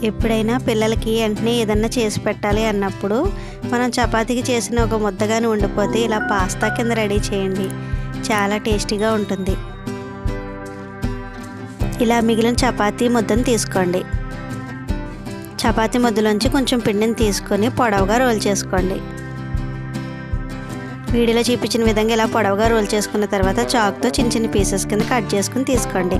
ఎప్పుడైనా పిల్లలకి వెంటనే ఏదన్నా చేసి పెట్టాలి అన్నప్పుడు మనం చపాతీకి చేసిన ఒక ముద్దగానే ఉండిపోతే ఇలా పాస్తా కింద రెడీ చేయండి, చాలా టేస్టీగా ఉంటుంది. ఇలా మిగిలిన చపాతీ ముద్దను తీసుకోండి. చపాతీ ముద్దలోంచి కొంచెం పిండిని తీసుకొని పొడవుగా రోల్ చేసుకోండి. వీడియోలో చూపించిన విధంగా ఇలా పొడవుగా రోల్ చేసుకున్న తర్వాత చాక్తో చిన్న చిన్న పీసెస్ కింద కట్ చేసుకుని తీసుకోండి.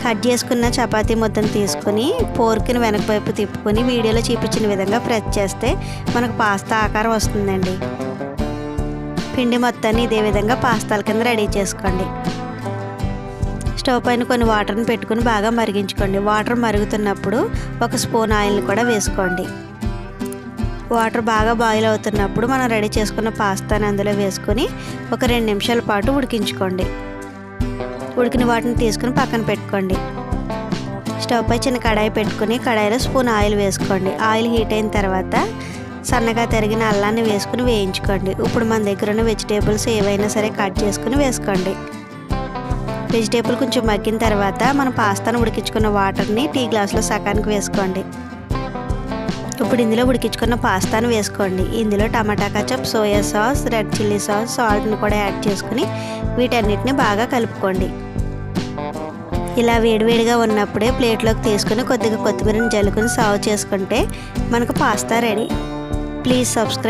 కట్ చేసుకున్న చపాతీ ముద్దను తీసుకుని ఫోర్క్ని వెనక వైపు తిప్పుకొని వీడియోలో చూపించిన విధంగా ప్రెస్ చేస్తే మనకు పాస్తా ఆకారం వస్తుందండి. పిండి మొత్తాన్ని ఇదే విధంగా పాస్తాల కింద రెడీ చేసుకోండి. స్టవ్ పైన కొన్ని వాటర్ని పెట్టుకుని బాగా మరిగించుకోండి. వాటర్ మరుగుతున్నప్పుడు ఒక స్పూన్ ఆయిల్ని కూడా వేసుకోండి. వాటర్ బాగా బాయిల్ అవుతున్నప్పుడు మనం రెడీ చేసుకున్న పాస్తాని అందులో వేసుకొని ఒక 2 నిమిషాల పాటు ఉడికించుకోండి. ఉడికిన వాటిని తీసుకుని పక్కన పెట్టుకోండి. స్టవ్ పై చిన్న కడాయి పెట్టుకుని కడాయిలో స్పూన్ ఆయిల్ వేసుకోండి. ఆయిల్ హీట్ అయిన తర్వాత సన్నగా తరిగిన అల్లాన్ని వేసుకుని వేయించుకోండి. ఇప్పుడు మన దగ్గర ఉన్న వెజిటేబుల్స్ ఏవైనా సరే కట్ చేసుకుని వేసుకోండి. వెజిటేబుల్ కొంచెం మగ్గిన తర్వాత మనం పాస్తాను ఉడికించుకున్న వాటర్ని టీ గ్లాసులో సగానికి వేసుకోండి. ఇప్పుడు ఇందులో ఉడికించుకున్న పాస్తాను వేసుకోండి. ఇందులో tomato ketchup, soya sauce, red chilli sauce, సాల్ట్ని కూడా యాడ్ చేసుకుని వీటన్నిటిని బాగా కలుపుకోండి. ఇలా వేడివేడిగా ఉన్నప్పుడే ప్లేట్లోకి తీసుకుని కొద్దిగా కొత్తిమీరని జల్లుకుని సర్వ్ చేసుకుంటే మనకు పాస్తా రెడీ. Please subscribe.